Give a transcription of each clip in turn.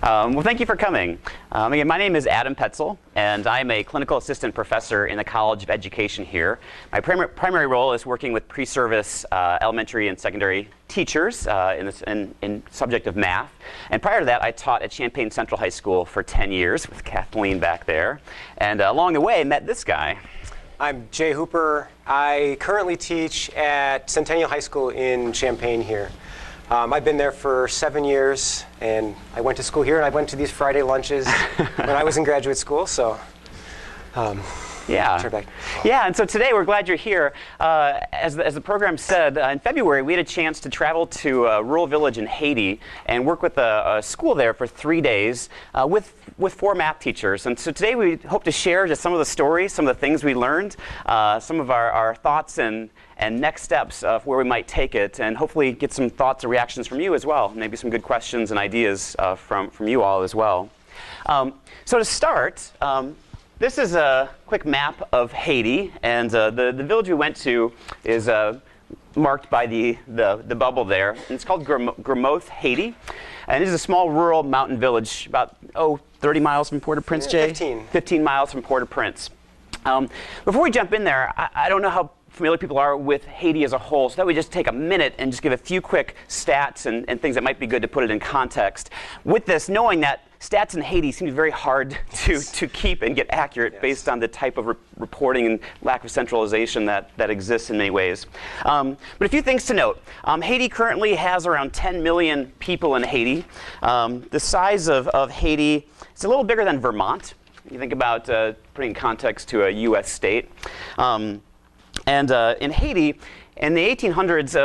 Well, thank you for coming. Again, my name is Adam Poetzel, and I'm a clinical assistant professor in the College of Education here. My primary role is working with pre-service elementary and secondary teachers in subject of math. And prior to that, I taught at Champaign Central High School for 10 years with Kathleen back there. And along the way, I met this guy. I'm Jay Hooper. I currently teach at Centennial High School in Champaign here. I've been there for 7 years, and I went to school here, and I went to these Friday lunches when I was in graduate school, so yeah. And so today we're glad you're here. As the program said, in February we had a chance to travel to a rural village in Haiti and work with a school there for 3 days with 4 math teachers. And so today we hope to share just some of the stories, some of the things we learned, some of our thoughts and next steps of where we might take it, and hopefully get some thoughts or reactions from you as well, maybe some good questions and ideas from you all as well. So to start, this is a quick map of Haiti, and the village we went to is marked by the bubble there. And it's called Gramothe, Haiti. And it is a small rural mountain village, about 30 miles from Port-au-Prince, Jay? 15 miles from Port-au-Prince. Before we jump in there, I don't know how familiar people are with Haiti as a whole, so that we just take a minute and just give a few quick stats and things that might be good to put it in context. With this, knowing that stats in Haiti seem to be very hard to keep and get accurate based on the type of reporting and lack of centralization that exists in many ways. But a few things to note. Haiti currently has around 10 million people in Haiti. The size of Haiti, it's a little bigger than Vermont. You think about putting in context to a U.S. state. And in Haiti, in the 1800s,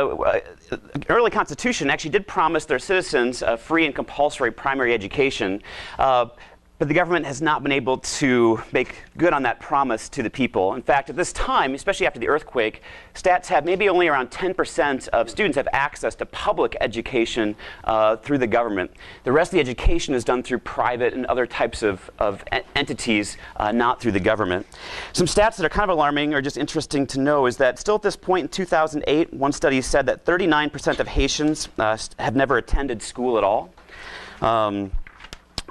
early constitution actually did promise their citizens free and compulsory primary education. But the government has not been able to make good on that promise to the people. In fact, at this time, especially after the earthquake, stats have maybe only around 10% of students have access to public education through the government. The rest of the education is done through private and other types of entities, not through the government. Some stats that are kind of alarming or just interesting to know is that still at this point in 2008, one study said that 39% of Haitians have never attended school at all.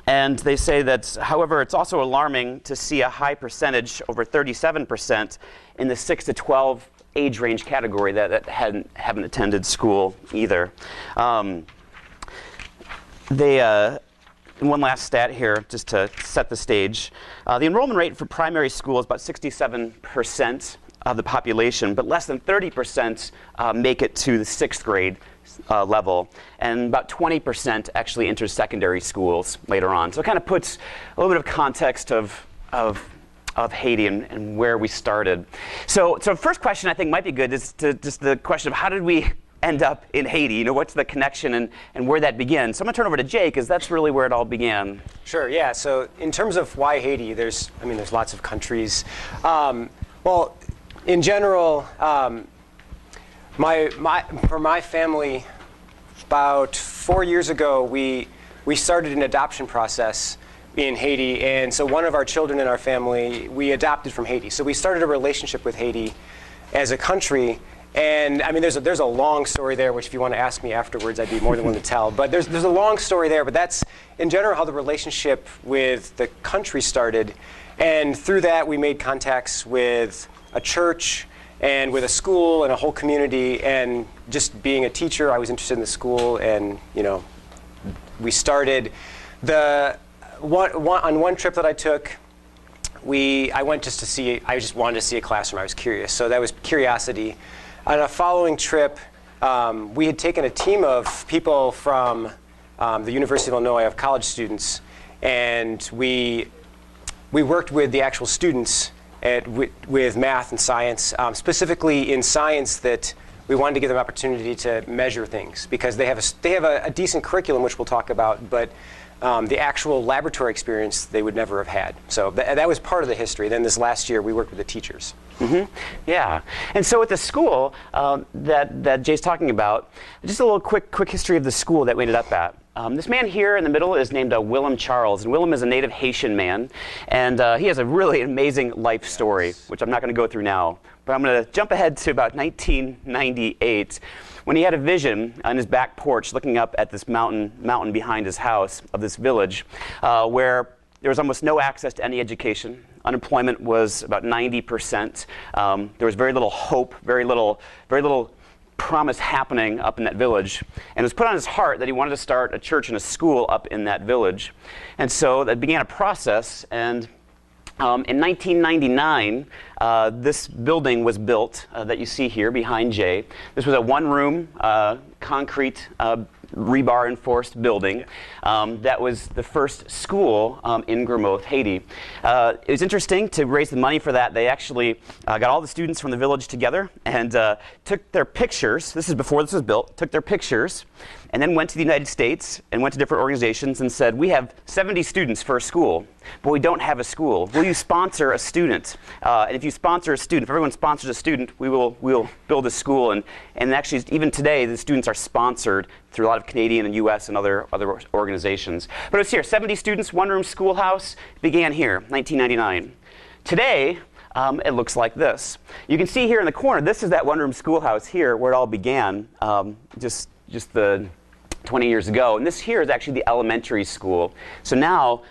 And they say that, however, it's also alarming to see a high percentage, over 37%, in the 6 to 12 age range category that haven't attended school either. One last stat here, just to set the stage. The enrollment rate for primary school is about 67% of the population, but less than 30% make it to the 6th grade level, and about 20% actually enter secondary schools later on. So it kind of puts a little bit of context of Haiti and where we started. So first question I think might be good is just the question of how did we end up in Haiti? You know, what's the connection and where that began? So I'm going to turn over to Jay, because that's really where it all began. Sure, yeah. So in terms of why Haiti, there's lots of countries. Well, in general, for my family, about 4 years ago, we started an adoption process in Haiti, and so one of our children in our family, we adopted from Haiti. So we started a relationship with Haiti as a country, and I mean, there's a long story there, which if you want to ask me afterwards, I'd be more than willing to tell. But there's a long story there, but that's, in general, how the relationship with the country started. And through that, we made contacts with a church, and with a school and a whole community, and just being a teacher, I was interested in the school, and we started on one trip that I took. I went just to see. I just wanted to see a classroom. I was curious, so that was curiosity. On a following trip, we had taken a team of people from the University of Illinois, of college students, and we worked with the actual students with math and science, specifically in science, that we wanted to give them opportunity to measure things, because they have a decent curriculum, which we'll talk about, but the actual laboratory experience they would never have had. So that was part of the history. Then this last year, we worked with the teachers. Mm-hmm. Yeah. And so at the school that Jay's talking about, just a little quick history of the school that we ended up at. This man here in the middle is named Willem Charles, and Willem is a native Haitian man, and he has a really amazing life story, which I'm not going to go through now, but I'm going to jump ahead to about 1998. when he had a vision on his back porch looking up at this mountain behind his house of this village where there was almost no access to any education. Unemployment was about 90%. There was very little hope, very little promise happening up in that village. And it was put on his heart that he wanted to start a church and a school up in that village. And so that began a process. And in 1999, this building was built that you see here behind Jay. This was a one-room concrete rebar-enforced building that was the first school in Gramothe, Haiti. It was interesting to raise the money for that. They actually got all the students from the village together and took their pictures. This is before this was built. Took their pictures and then went to the United States and went to different organizations and said, we have 70 students for a school, but we don't have a school. Will you sponsor a student? And if you sponsor a student, if everyone sponsors a student, we'll build a school. And actually, even today, the students are sponsored through a lot of Canadian and U.S. and other organizations. But it was here, 70 students, one-room schoolhouse, began here, 1999. Today, it looks like this. You can see here in the corner, this is that one-room schoolhouse here where it all began, just the 20 years ago. And this here is actually the elementary school. So now,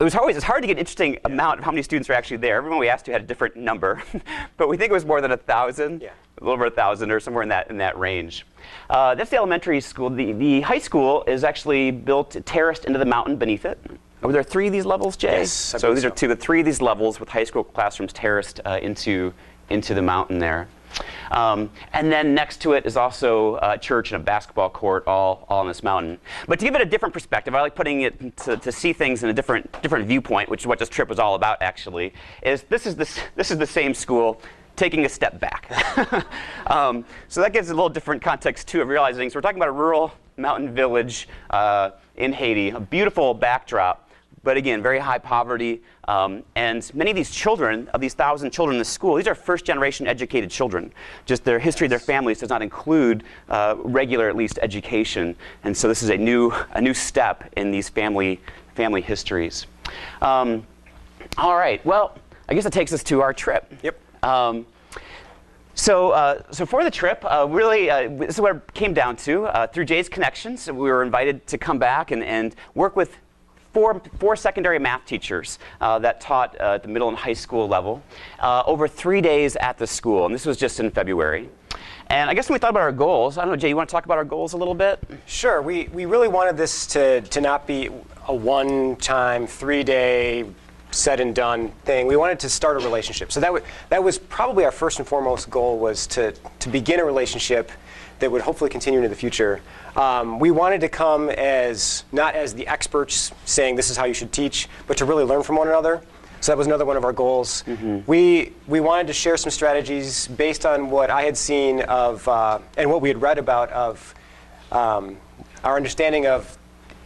it's hard to get an interesting amount of how many students are actually there. Everyone we asked to had a different number, but we think it was more than 1,000, a little over 1,000 or somewhere in that range. That's the elementary school. The high school is actually built terraced into the mountain beneath it. Were there 3 of these levels, Jay? Yes, so these are 3 of these levels with high school classrooms terraced into the mountain there. And then next to it is also a church and a basketball court all on this mountain. But to give it a different perspective, I like putting it to see things in a different viewpoint, which is what this trip was all about actually, is this is the same school taking a step back. So that gives a little different context too of realizing, so we're talking about a rural mountain village in Haiti, a beautiful backdrop. But again, very high poverty, and many of these children, of these 1,000 children in the school, these are first-generation educated children. Just their history of their families does not include regular, at least, education. And so this is a new step in these family histories. All right, well, I guess that takes us to our trip. Yep. So for the trip, really, this is what it came down to. Through Jay's connections, we were invited to come back and work with four secondary math teachers that taught at the middle and high school level over 3 days at the school. And this was just in February. And I guess when we thought about our goals, I don't know, Jay, you want to talk about our goals a little bit? Sure. We really wanted this to not be a one-time, 3-day, said and done thing. We wanted to start a relationship. So that was probably our first and foremost goal, was to begin a relationship that would hopefully continue into the future. We wanted to come not as the experts saying this is how you should teach, but to really learn from one another. So that was another one of our goals. Mm-hmm. We wanted to share some strategies based on what I had seen of, and what we had read about of our understanding of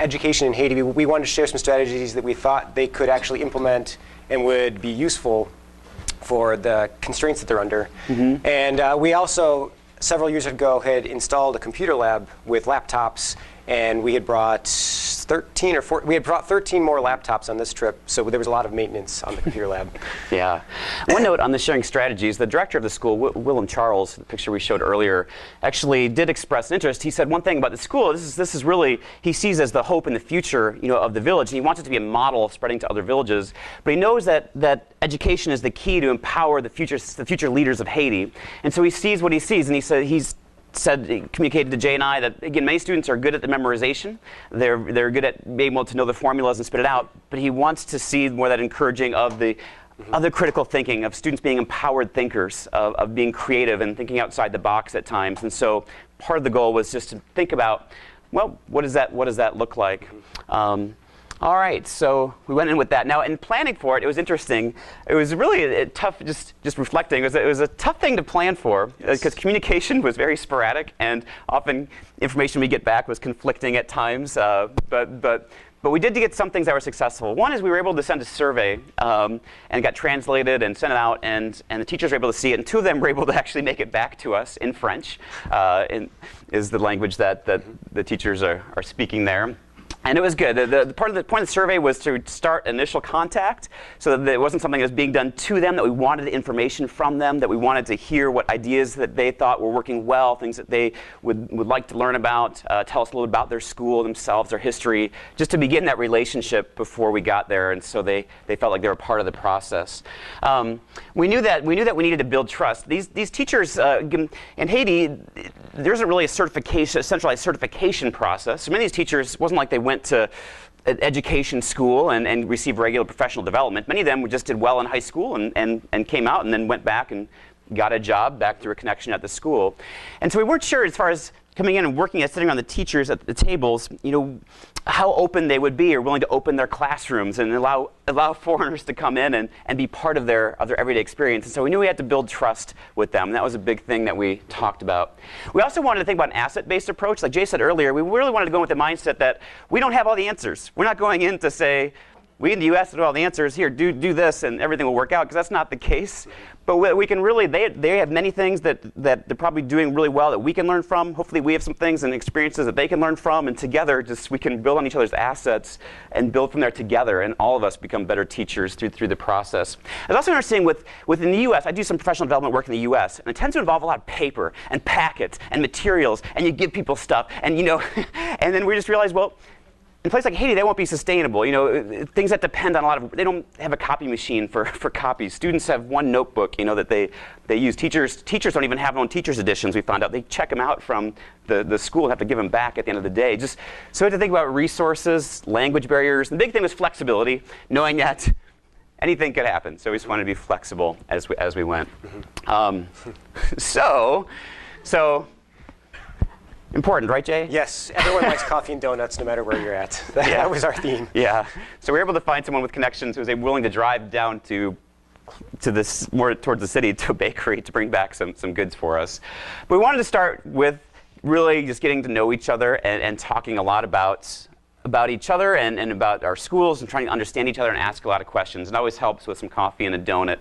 education in Haiti. We wanted to share some strategies that we thought they could actually implement and would be useful for the constraints that they're under. Mm-hmm. And we also, several years ago, had installed a computer lab with laptops, and we had brought 13 more laptops on this trip, so there was a lot of maintenance on the computer lab. Yeah. One note on the sharing strategies, the director of the school, Willem Charles, the picture we showed earlier, actually did express interest. He said one thing about the school, this is really, he sees as the hope in the future, of the village, and he wants it to be a model spreading to other villages, but he knows that education is the key to empower the future leaders of Haiti. And so he sees what he sees, and he communicated to Jay and I that, again, many students are good at the memorization. They're good at being able to know the formulas and spit it out, but he wants to see more that encouraging of the other critical thinking, of students being empowered thinkers, of being creative and thinking outside the box at times. And so part of the goal was just to think about, well, what does that look like? All right, so we went in with that. Now, in planning for it, it was interesting. It was really a tough, just reflecting, it was a tough thing to plan for, because communication was very sporadic, and often information we get back was conflicting at times. But we did get some things that were successful. One is we were able to send a survey and got translated and sent it out, and the teachers were able to see it, and 2 of them were able to actually make it back to us in French, is the language that the teachers are speaking there. And it was good. The point of the survey was to start initial contact, so that it wasn't something that was being done to them, that we wanted information from them, that we wanted to hear what ideas that they thought were working well, things that they would like to learn about, tell us a little bit about their school, themselves, their history, just to begin that relationship before we got there, and so they felt like they were part of the process. We knew that we needed to build trust. These teachers in Haiti, there isn't really a centralized certification process. So many of these teachers, wasn't like they went to education school and received regular professional development. Many of them just did well in high school and came out and then went back and got a job back through a connection at the school. And so we weren't sure, as far as coming in and working at sitting on the teachers at the tables, how open they would be or willing to open their classrooms and allow foreigners to come in and be part of their everyday experience. And so we knew we had to build trust with them. And that was a big thing that we talked about. We also wanted to think about an asset-based approach. Like Jay said earlier, we really wanted to go with the mindset that we don't have all the answers. We're not going in to say, we in the U.S. have all the answers. Here, do this, and everything will work out, because that's not the case. But we can really, they have many things that they're probably doing really well that we can learn from. Hopefully we have some things and experiences that they can learn from, and together we can build on each other's assets and build from there together, and all of us become better teachers through the process. It's also interesting within the U.S., I do some professional development work in the U.S., and it tends to involve a lot of paper and packets and materials, and you give people stuff, and and then we just realize, well, in a place like Haiti, that won't be sustainable. Things that depend on a lot of, they don't have a copy machine for copies. Students have one notebook, that they use. Teachers don't even have their own teachers' editions, we found out. They check them out from the school and have to give them back at the end of the day. So we had to think about resources, language barriers. The big thing was flexibility, knowing that anything could happen. So we just wanted to be flexible as we went. So important, right, Jay? Yes, everyone likes coffee and donuts no matter where you're at. That was our theme. Yeah, so we were able to find someone with connections who was willing to drive down to this, more towards the city, to a bakery to bring back some goods for us. But we wanted to start with really just getting to know each other and talking a lot about each other and about our schools, and trying to understand each other and ask a lot of questions. It always helps with some coffee and a donut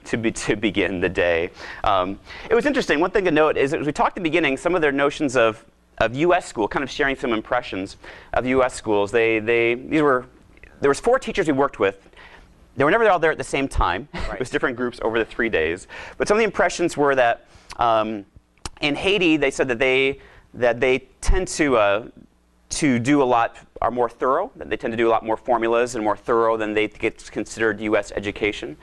to begin the day. It was interesting. One thing to note is, as we talked at the beginning, some of their notions of U.S. school, kind of sharing some impressions of U.S. schools. There was 4 teachers we worked with. They were never all there at the same time. Right. It was different groups over the 3 days. But some of the impressions were that in Haiti, they said that they tend to do a lot, are more thorough. They tend to do a lot more formulas and more thorough than they get considered U.S. education.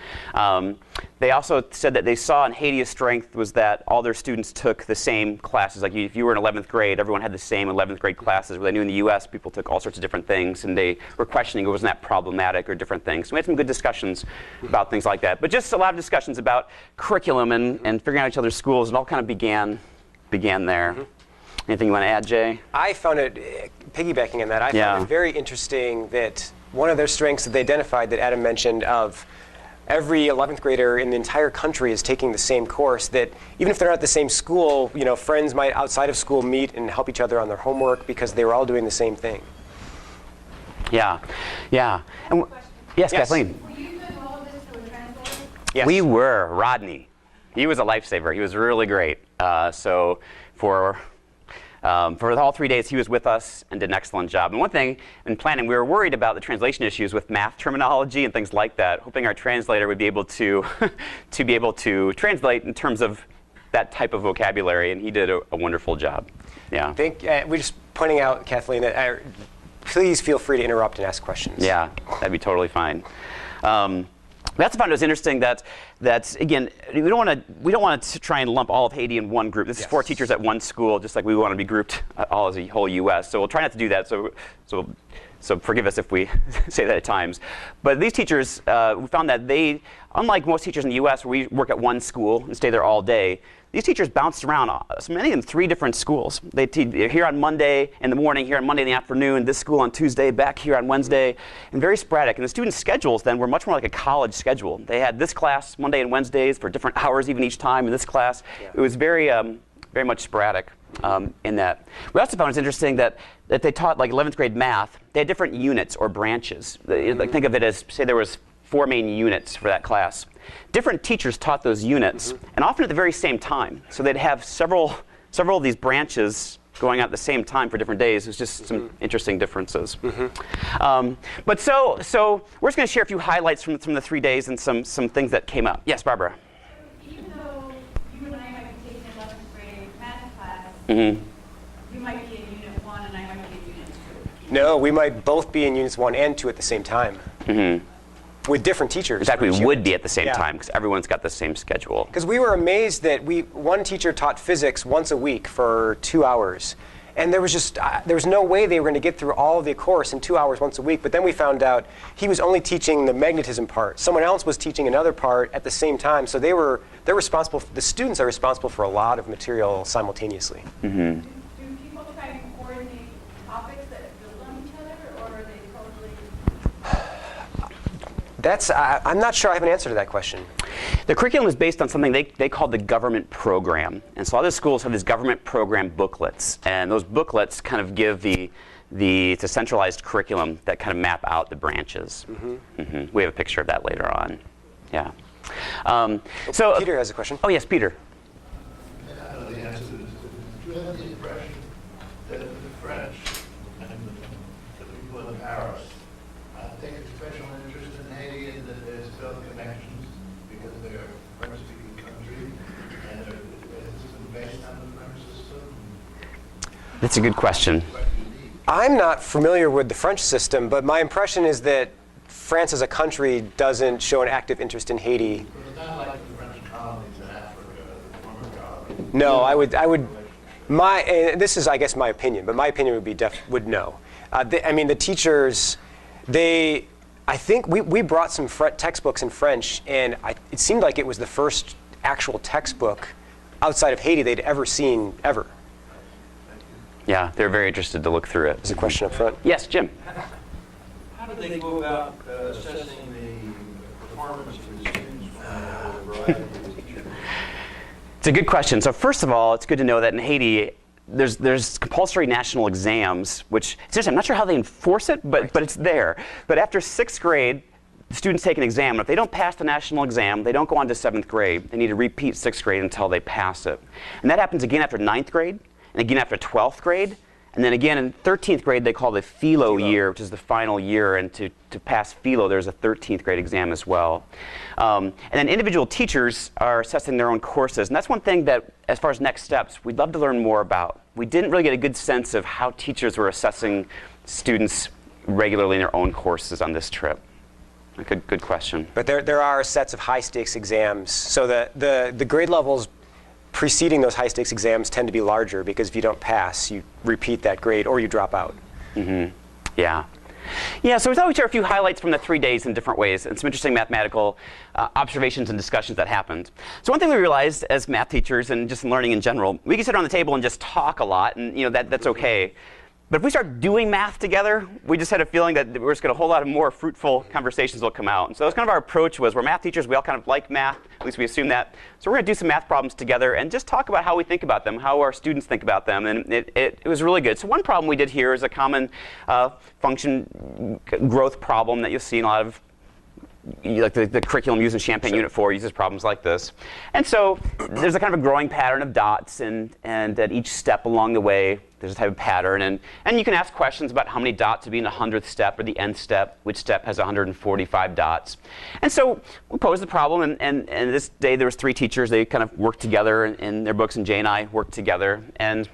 They also said that they saw in Haiti a strength was that all their students took the same classes. Like if you were in 11th grade, everyone had the same 11th grade classes. Where they knew in the U.S. people took all sorts of different things, and they were questioning, wasn't that problematic or different things. So we had some good discussions about things like that. But just a lot of discussions about curriculum and figuring out each other's schools, and all kind of began there. Mm-hmm. Anything you want to add, Jay? I found it, piggybacking on that, I found it very interesting that one of their strengths that they identified, that Adam mentioned, of every 11th grader in the entire country is taking the same course, that even if they're not at the same school, friends might outside of school meet and help each other on their homework because they were all doing the same thing. Yeah. And yes, Kathleen. Were you doing all of this through a translator? Yes. We were. Rodney. He was a lifesaver. He was really great. So for all 3 days, he was with us and did an excellent job. And one thing in planning, we were worried about the translation issues with math terminology and things like that, hoping our translator would be able to translate in terms of that type of vocabulary, and he did a wonderful job. Yeah. We're just pointing out, Kathleen, that please feel free to interrupt and ask questions. Yeah, that'd be totally fine. That's what I found was interesting. That again, we don't want to try and lump all of Haiti in one group. This is 4 teachers at one school, just like we want to be grouped all as a whole U.S. So we'll try not to do that. So forgive us if we say that at times. But these teachers, we found that they, unlike most teachers in the U.S. where we work at one school and stay there all day, these teachers bounced around, so many of them 3 different schools. They here on Monday in the morning, here on Monday in the afternoon, this school on Tuesday, back here on Wednesday, and very sporadic. And the student schedules then were much more like a college schedule. They had this class Monday and Wednesdays for different hours even each time in this class. Yeah. It was very much sporadic in that. We also found it was interesting that they taught like 11th grade math. They had different units or branches. Like think of it as, say there was 4 main units for that class. Different teachers taught those units, and often at the very same time. So they'd have several of these branches going out at the same time for different days. There's just some interesting differences. But so we're just going to share a few highlights from the 3 days and some things that came up. Yes, Barbara. Even though you and I might be taking 11th grade math class, you might be in Unit 1 and I might be in Unit 2. No, we might both be in Units 1 and 2 at the same time. With different teachers. Exactly, we would be at the same time because everyone's got the same schedule. Because we were amazed that one teacher taught physics once a week for 2 hours. And there was just, there was no way they were going to get through all of the course in 2 hours once a week. But then we found out he was only teaching the magnetism part. Someone else was teaching another part at the same time. So they're responsible, the students are responsible for a lot of material simultaneously. Do people try to coordinate topics that build on each other, or are they totally... I'm not sure I have an answer to that question. The curriculum is based on something they call the government program. And so a lot of schools have these government program booklets. And those booklets kind of give it's a centralized curriculum that kind of map out the branches. We have a picture of that later on. Yeah. So Peter has a question. Oh, yes, Peter. I don't know the answer to this. Do you have the impression that the French and the people in Paris take a special interest in Haiti and that there's still connections because they're a French-speaking country and is it based on the French system? That's a good question. I'm not familiar with the French system, but my impression is that France as a country doesn't show an active interest in Haiti. But it's not like the French colonies in Africa, the former colonies. No, I would, and this is, I guess, my opinion, but my opinion would be would no. I mean, the teachers, I think we brought some textbooks in French, and it seemed like it was the first actual textbook outside of Haiti they'd ever seen, ever. Yeah, they're very interested to look through it. There's a question up front. Yes, Jim. How do they go about assessing the performance of the students from a variety of teachers? It's a good question. So first of all, it's good to know that in Haiti, there's compulsory national exams, which seriously, I'm not sure how they enforce it, but it's there. But after 6th grade, the students take an exam. And if they don't pass the national exam, they don't go on to 7th grade. They need to repeat 6th grade until they pass it. And that happens again after 9th grade, and again after 12th grade. And then again in 13th grade, they call the philo year, which is the final year. And to pass philo, there's a 13th grade exam as well. And then individual teachers are assessing their own courses. And that's one thing that, as far as next steps, we'd love to learn more about. We didn't really get a good sense of how teachers were assessing students regularly in their own courses on this trip. A good question. But there are sets of high-stakes exams. So the grade levels preceding those high-stakes exams tend to be larger because if you don't pass, you repeat that grade or you drop out. Yeah. Yeah, so we thought we'd share a few highlights from the 3 days in different ways and some interesting mathematical observations and discussions that happened. So one thing we realized as math teachers and just in learning in general, we can sit around the table and just talk a lot, and that's okay. But if we start doing math together, we just had a feeling that we're just going to a whole lot of more fruitful conversations will come out. And so that's kind of our approach was we're math teachers, we all kind of like math, at least we assume that. So we're going to do some math problems together and just talk about how we think about them, how our students think about them, and it was really good. So one problem we did here is a common function growth problem that you'll see in a lot of like the curriculum used in Champaign Unit 4 uses problems like this. And so there's a kind of a growing pattern of dots, and at each step along the way, there's a type of pattern. And you can ask questions about how many dots would be in the 100th step or the nth step, which step has 145 dots. And so we posed the problem, and this day there was 3 teachers. They kind of worked together in their books, and Jay and I worked together. And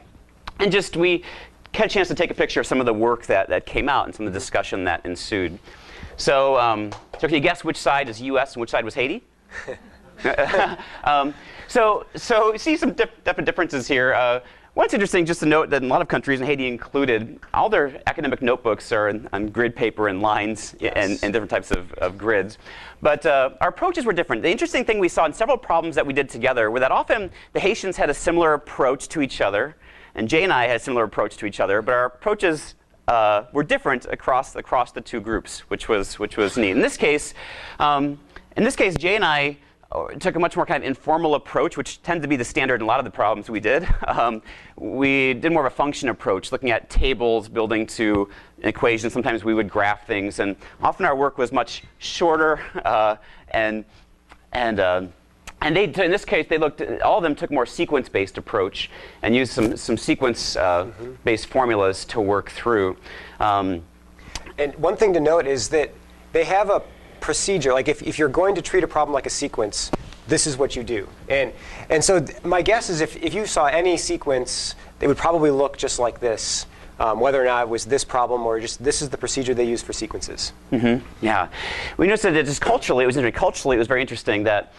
just we had a chance to take a picture of some of the work that came out and some of the discussion that ensued. So can you guess which side is U.S. and which side was Haiti? So you see some definite differences here. What's interesting, just to note that in a lot of countries, and Haiti included, all their academic notebooks are on grid paper and lines and different types of grids. But our approaches were different. The interesting thing we saw in several problems that we did together were that often the Haitians had a similar approach to each other, and Jay and I had a similar approach to each other, but our approaches were different across the 2 groups, which was neat. In this case, Jay and I took a much more kind of informal approach, which tends to be the standard in a lot of the problems we did. We did more of a function approach, looking at tables, building to equations. Sometimes we would graph things, and often our work was much shorter and And in this case, all of them took a more sequence-based approach and used some sequence-based formulas to work through. And one thing to note is that they have a procedure. Like if you're going to treat a problem like a sequence, this is what you do. And so my guess is if you saw any sequence, they would probably look just like this. Whether or not it was this problem or just this is the procedure they use for sequences. Yeah, we noticed that just culturally, it was very interesting that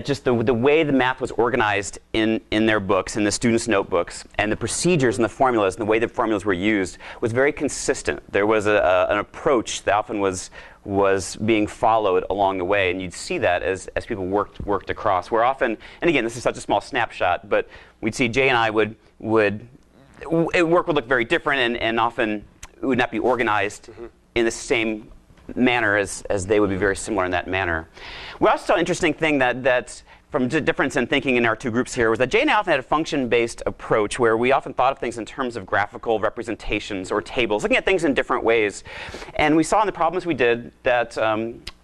just the way the math was organized in their books, in the students' notebooks, and the procedures and the formulas and the way the formulas were used was very consistent. There was an approach that often was being followed along the way, and you'd see that as people worked across. Where often, and again, this is such a small snapshot, but we'd see Jay and I would work would look very different, and often it would not be organized in the same manner as they would be very similar in that manner. We also saw an interesting thing that from the difference in thinking in our two groups here was that Jay and I often had a function-based approach where we often thought of things in terms of graphical representations or tables, looking at things in different ways. And we saw in the problems we did that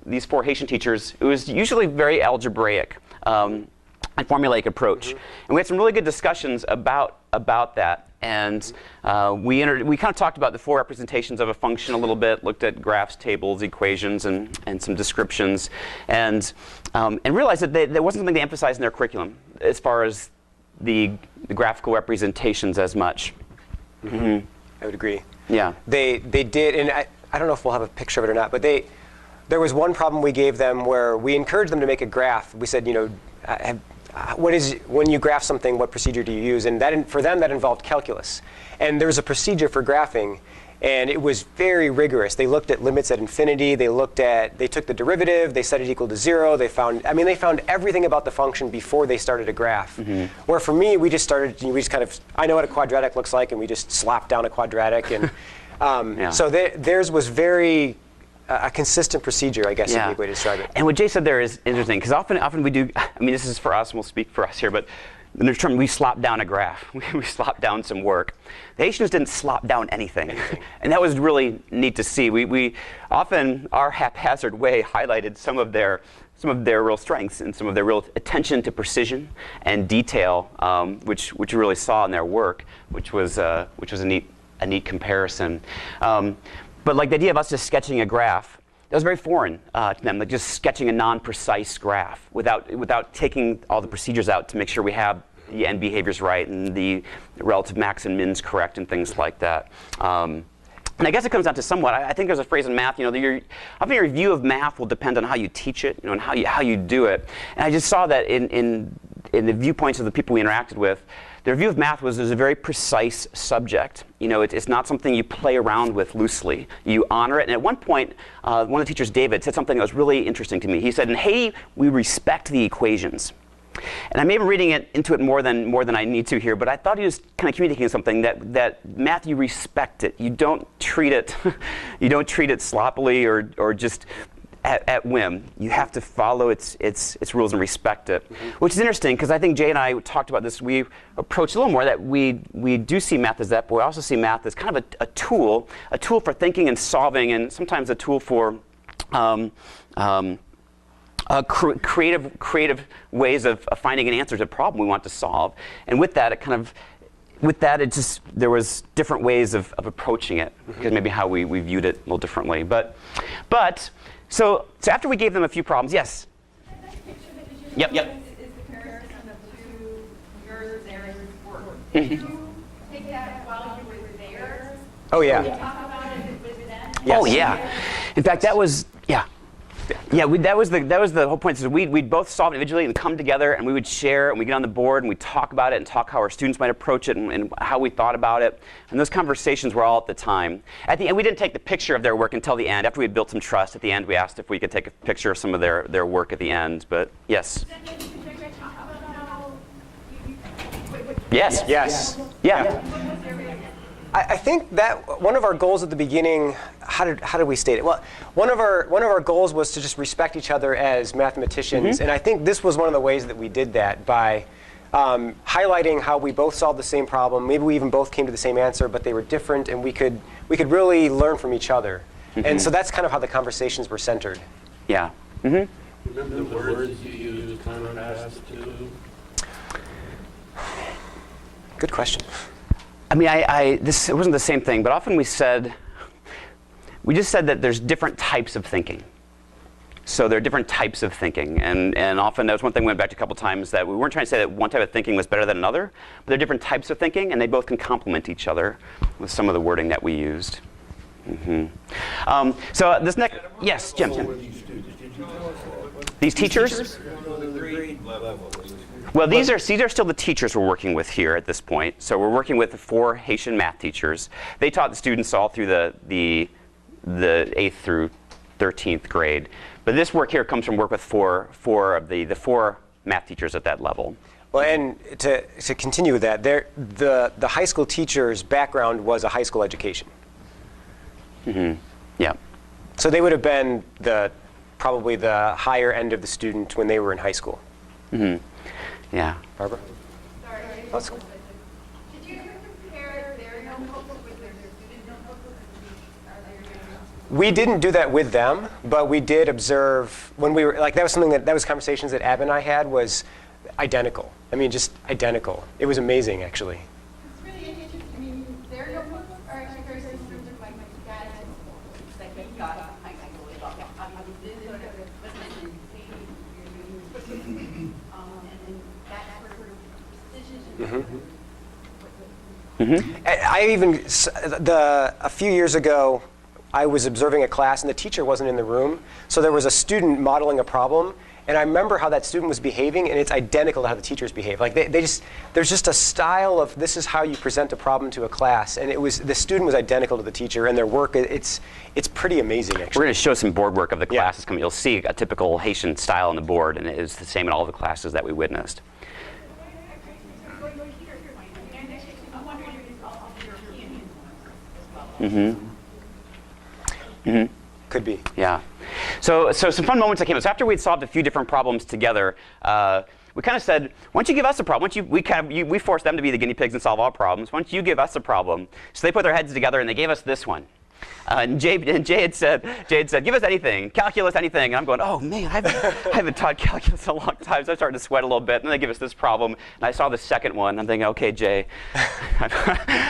these 4 Haitian teachers, it was usually very algebraic and formulaic approach. And we had some really good discussions about that. And we kind of talked about the 4 representations of a function a little bit, looked at graphs, tables, equations, and some descriptions, and realized that there wasn't something to emphasize in their curriculum as far as the graphical representations as much. I would agree. Yeah. They did, and I don't know if we'll have a picture of it or not, but there was one problem we gave them where we encouraged them to make a graph. We said, when you graph something, what procedure do you use? And for them, that involved calculus. And there was a procedure for graphing, and it was very rigorous. They looked at limits at infinity. They took the derivative. They set it equal to 0. They found everything about the function before they started a graph. Where for me, we just I know what a quadratic looks like, and we just slapped down a quadratic. And so theirs was very a consistent procedure, I guess, is a way to describe it. And what Jay said there is interesting, because often we do, this is for us, and we'll speak for us here, but in the term, we slop down a graph. We slop down some work. The Haitians didn't slop down anything. And that was really neat to see. We often, our haphazard way highlighted some of their real strengths and some of their real attention to precision and detail, which you really saw in their work, which was a neat comparison. But like the idea of us just sketching a graph, that was very foreign to them, like just sketching a non-precise graph without taking all the procedures out to make sure we have the end behaviors right and the relative max and mins correct and things like that. And I guess it comes down to somewhat, I think there's a phrase in math, often your view of math will depend on how you teach it, and how you do it. And I just saw that in the viewpoints of the people we interacted with, their view of math was a very precise subject. It's not something you play around with loosely. You honor it. And at one point, one of the teachers, David, said something that was really interesting to me. He said, in Haiti, we respect the equations. And I may be reading into it more than I need to here, but I thought he was kind of communicating something that math, you respect it. You don't treat it, sloppily or just at whim. You have to follow its rules and respect it, which is interesting because I think Jay and I talked about this. We approached a little more that we do see math as that, but we also see math as kind of a tool for thinking and solving, and sometimes a tool for creative ways of finding an answer to a problem we want to solve. And with that, there was different ways of approaching it, because maybe how we viewed it a little differently. So after we gave them a few problems, yes? Yep. Is the comparison of yours, theirs, work. Did you take that while you were there? Oh, yeah. Did you talk about it with them? Yes. Oh, yeah. In fact, that was, that was the whole point. So we'd both solve it individually and come together, and we would share, and we get on the board, and we talk about it, and talk how our students might approach it, and how we thought about it. And those conversations were all at the time. At the end, we didn't take the picture of their work until the end. After we had built some trust, at the end, we asked if we could take a picture of some of their work at the end. But yes. Yes. Yes. Yeah. I think that one of our goals at the beginning, how did we state it? Well, one of our goals was to just respect each other as mathematicians, and I think this was one of the ways that we did that by highlighting how we both solved the same problem. Maybe we even both came to the same answer, but they were different, and we could really learn from each other. And so that's kind of how the conversations were centered. Yeah. Remember the words you used, contrast to? Good question. I mean, it wasn't the same thing, but often we just said that there's different types of thinking. So there are different types of thinking, and often that was one thing we went back to a couple times, that we weren't trying to say that one type of thinking was better than another, but there are different types of thinking, and they both can complement each other with some of the wording that we used. So this next, yes, Jim. These teachers? Well, these are still the teachers we're working with here at this point. So we're working with 4 Haitian math teachers. They taught the students all through the 8th through 13th grade. But this work here comes from work with four of the 4 math teachers at that level. Well, and to continue with that, the high school teacher's background was a high school education. Yeah. So they would have been probably the higher end of the student when they were in high school. Yeah. Barbara? Sorry. That's cool. Did you ever compare their notebooks with their student notebooks? We didn't do that with them, but we did observe when we were, like, that was something that was conversations that Ab and I had, was identical. I mean, just identical. It was amazing, actually. It's really interesting. I mean, their notebooks are actually very similar to like my dad's like he got high school. This sort of was mentioned, and that sort of precision. I even, a few years ago, I was observing a class and the teacher wasn't in the room. So there was a student modeling a problem. And I remember how that student was behaving, and it's identical to how the teachers behave. Like there's just a style of, this is how you present a problem to a class. And the student was identical to the teacher, and their work, it's pretty amazing, actually. We're going to show some board work of the classes coming. You'll see a typical Haitian style on the board, and it is the same in all the classes that we witnessed. I'm wondering if it's also European influence as well. Could be. Yeah. So some fun moments that came up. So after we'd solved a few different problems together, we kind of said, why don't you give us a problem? We forced them to be the guinea pigs and solve all problems. Why don't you give us a problem? So they put their heads together and they gave us this one. And Jay had said, give us anything, calculus, anything. And I'm going, oh man, I haven't taught calculus in a long time. So I started to sweat a little bit. And then they give us this problem. And I saw the second one. I'm thinking, okay, Jay.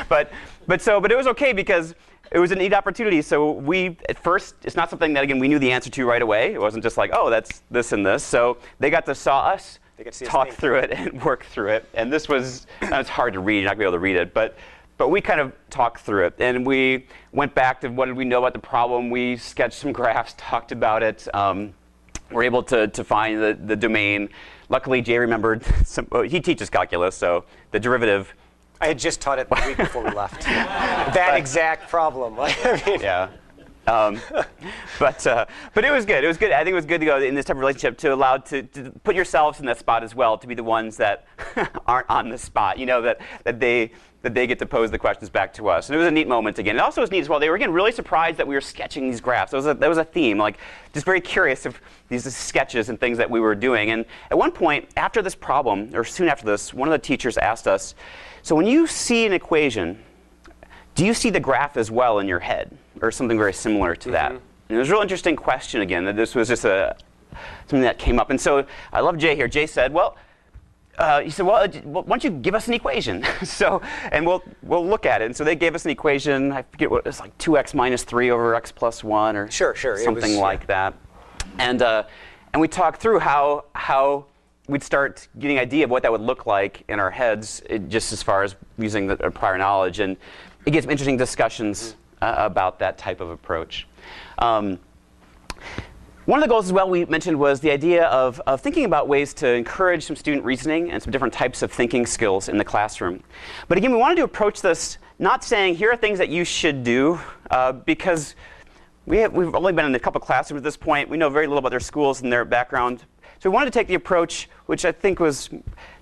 but it was okay because it was a neat opportunity. So at first, it's not something that, again, we knew the answer to right away. It wasn't just like, oh, that's this and this. So they got to saw us talk through it and work through it. And this was, it's hard to read. You're not going to be able to read it. But we kind of talked through it. And we went back to what did we know about the problem. We sketched some graphs, talked about it. We're able to find the domain. Luckily, Jay remembered he teaches calculus, so the derivative. I had just taught it the week before we left. That exact problem. Yeah. But it was good. It was good. I think it was good to go in this type of relationship to allow to put yourselves in that spot as well, to be the ones that aren't on the spot. You know, that they get to pose the questions back to us. And it was a neat moment again. It also was neat as well. They were, again, really surprised that we were sketching these graphs. That was a theme, like just very curious of these sketches and things that we were doing. And at one point, after this problem, or soon after this, one of the teachers asked us, so when you see an equation, do you see the graph as well in your head, or something very similar to that? And it was a real interesting question again, that this was just something that came up. And so I love Jay here. Jay said, well, he said, well, why don't you give us an equation? And we'll look at it. And so they gave us an equation. I forget what it was, like 2x minus 3 over x plus 1, or sure, something like that. And we talked through how we'd start getting an idea of what that would look like in our heads, just as far as using the prior knowledge. And it gets interesting discussions about that type of approach. One of the goals as well we mentioned was the idea of thinking about ways to encourage some student reasoning and some different types of thinking skills in the classroom. But again, we wanted to approach this not saying, here are things that you should do, because we've only been in a couple classrooms at this point. We know very little about their schools and their background. So we wanted to take the approach, which I think was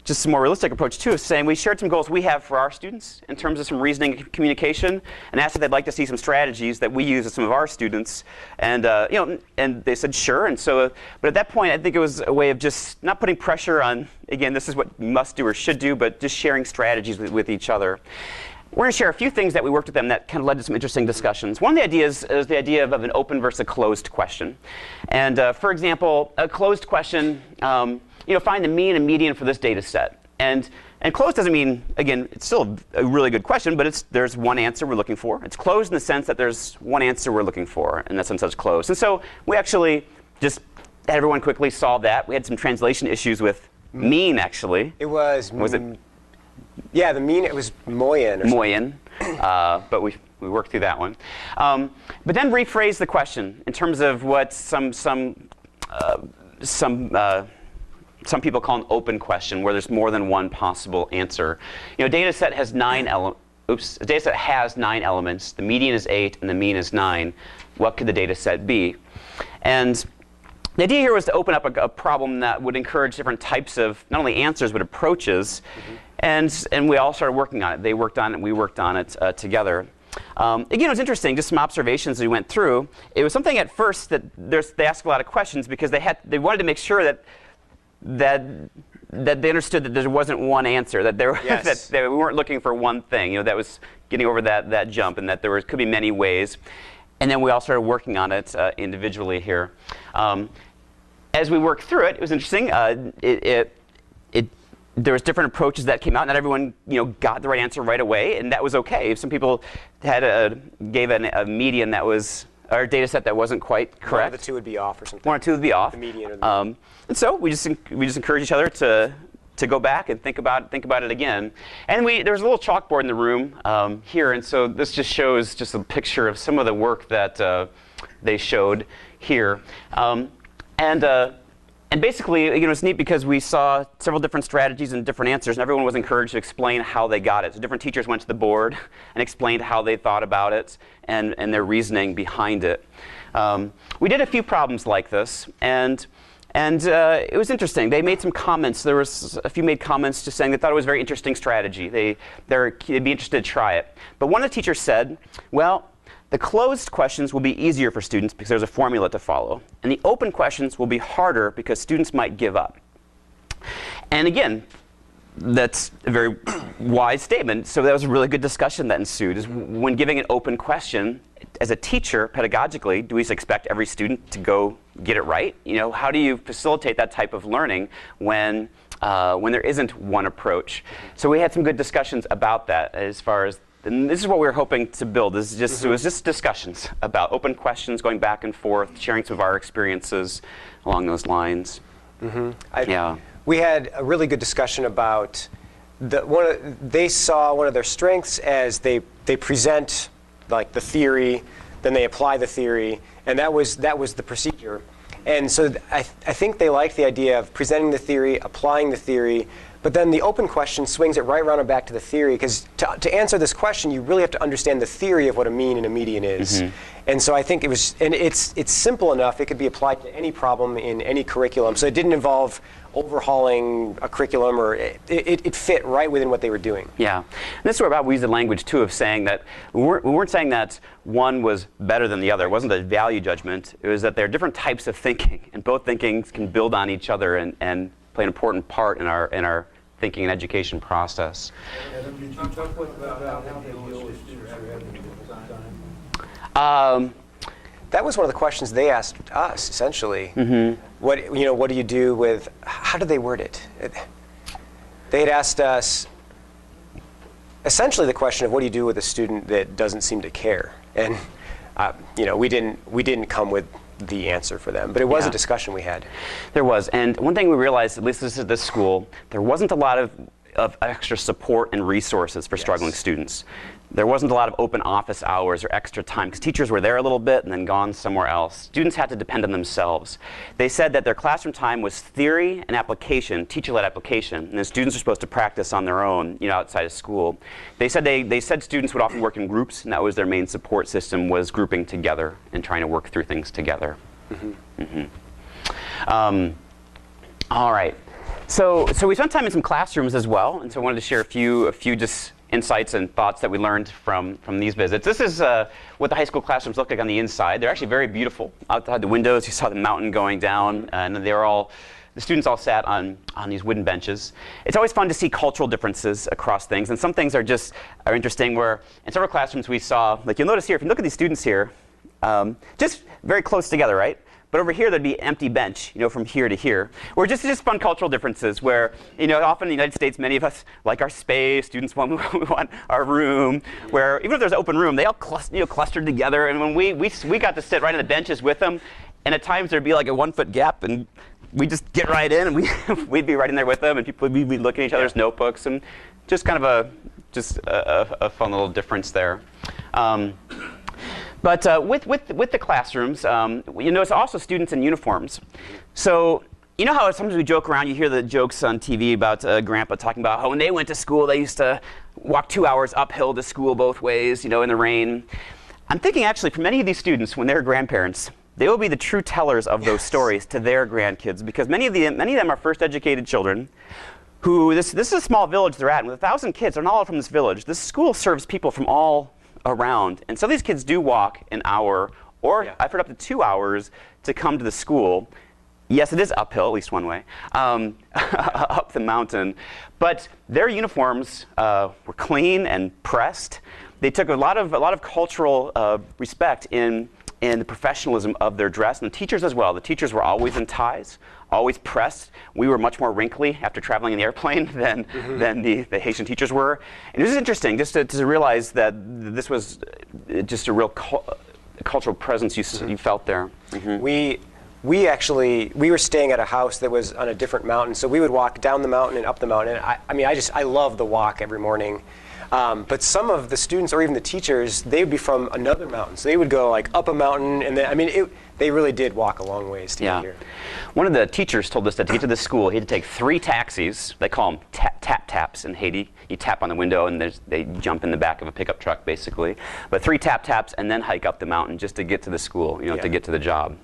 just a more realistic approach too, of saying we shared some goals we have for our students in terms of some reasoning and communication, and asked if they'd like to see some strategies that we use with some of our students. And and they said sure. And so, but at that point, I think it was a way of just not putting pressure on, again, this is what you must do or should do, but just sharing strategies with each other. we're going to share a few things that we worked with them that kind of led to some interesting discussions. One of the ideas is the idea of an open versus a closed question. And for example, a closed question, find the mean and median for this data set. And closed doesn't mean, again, it's still a really good question, but there's one answer we're looking for. It's closed in the sense that there's one answer we're looking for, in that sense it's closed. And so we actually just had everyone quickly solve that. We had some translation issues with mean, actually. It was it? Yeah, the mean, it was Moyen. Moyen, but we worked through that one. But then rephrase the question in terms of what some people call an open question, where there's more than one possible answer. A data set has 9 elements. A data set has 9 elements. The median is 8, and the mean is 9. What could the data set be? And the idea here was to open up a problem that would encourage different types of not only answers but approaches, and we all started working on it. They worked on it, we worked on it together. Again, it was interesting, just some observations we went through. It was something at first that they asked a lot of questions because they wanted to make sure that they understood that there wasn't one answer, that that we weren't looking for one thing. That was getting over that jump, and that could be many ways. And then we all started working on it individually here. As we worked through it, it was interesting. There was different approaches that came out. Not everyone, got the right answer right away, and that was okay. Some people gave a median that was, or a data set that wasn't quite correct. One of the two would be off or something. One or two would be off. The median or the median. And so we just encourage each other to go back and think about it again. And there was a little chalkboard in the room here, and so this just shows just a picture of some of the work that they showed here. And basically, it's neat because we saw several different strategies and different answers, and everyone was encouraged to explain how they got it. So different teachers went to the board and explained how they thought about it and their reasoning behind it. We did a few problems like this, and it was interesting. They made some comments. There was a few made comments just saying they thought it was a very interesting strategy. They'd be interested to try it. But one of the teachers said, well, the closed questions will be easier for students because there's a formula to follow. And the open questions will be harder because students might give up. And again, that's a very wise statement. So that was a really good discussion that ensued. Is when giving an open question, as a teacher, pedagogically, do we expect every student to go get it right? How do you facilitate that type of learning when there isn't one approach? So we had some good discussions about that as far as. And this is what we were hoping to build. It was just discussions about open questions, going back and forth, sharing some of our experiences along those lines. We had a really good discussion about they saw one of their strengths as they present like the theory, then they apply the theory, and that was the procedure. And so I think they liked the idea of presenting the theory, applying the theory. But then the open question swings it right around and back to the theory, because to answer this question, you really have to understand the theory of what a mean and a median is. And so I think it's simple enough. It could be applied to any problem in any curriculum. So it didn't involve overhauling a curriculum, or it fit right within what they were doing. Yeah, and this is where we used the language too of saying that we weren't saying that one was better than the other. It wasn't a value judgment. It was that there are different types of thinking, and both thinkings can build on each other and play an important part in our thinking and education process. Did you talk about how they deal with students who are having a difficult time? That was one of the questions they asked us, essentially. What do you do with? How did they word it? They had asked us essentially the question of what do you do with a student that doesn't seem to care, and we didn't come with the answer for them, but it was a discussion we had. There was, and one thing we realized, at least at this school, there wasn't a lot of extra support and resources for struggling students. There wasn't a lot of open office hours or extra time, because teachers were there a little bit and then gone somewhere else. Students had to depend on themselves. They said that their classroom time was theory and application, teacher-led application, and then students are supposed to practice on their own, outside of school. They said students would often work in groups, and that was their main support system, was grouping together and trying to work through things together. All right. So we spent time in some classrooms as well, and so I wanted to share a few just insights and thoughts that we learned from these visits. This is what the high school classrooms look like on the inside. They're actually very beautiful. Outside the windows, you saw the mountain going down, and the students all sat on these wooden benches. It's always fun to see cultural differences across things, and some things are interesting, where in several classrooms we saw, like you'll notice here, if you look at these students here, just very close together, right? But over here, there'd be an empty bench, from here to here. Or just fun cultural differences where, often in the United States, many of us like our space. Students want our room. Where even if there's an open room, they all clustered together. And when we got to sit right on the benches with them, and at times there'd be like a 1-foot gap, and we'd just get right in, and we'd be right in there with them, and people would be looking at each other's notebooks, and just kind of a fun little difference there. But with the classrooms, you notice also students in uniforms. So you know how sometimes we joke around, you hear the jokes on TV about Grandpa talking about how when they went to school, they used to walk 2 hours uphill to school both ways, in the rain. I'm thinking actually for many of these students, when they're grandparents, they will be the true tellers of those stories to their grandkids, because many of them are first educated children who, this is a small village they're at, and with 1,000 kids, they're not all from this village. This school serves people from all around, and some of these kids do walk an hour, or I've heard up to 2 hours to come to the school. Yes, it is uphill, at least one way, up the mountain. But their uniforms were clean and pressed. They took a lot of cultural respect in the professionalism of their dress, and the teachers as well. The teachers were always in ties, always pressed. We were much more wrinkly after traveling in the airplane than the Haitian teachers were. And it was interesting just to realize that this was just a real cultural presence you felt there. We were staying at a house that was on a different mountain, so we would walk down the mountain and up the mountain. I love the walk every morning. But some of the students, or even the teachers, they would be from another mountain. So they would go like up a mountain, and then, they really did walk a long ways to get here. One of the teachers told us that to get to the school, he had to take 3 taxis. They call them tap-taps in Haiti. You tap on the window, and they jump in the back of a pickup truck, basically. But 3 tap-taps, and then hike up the mountain just to get to the school, to get to the job.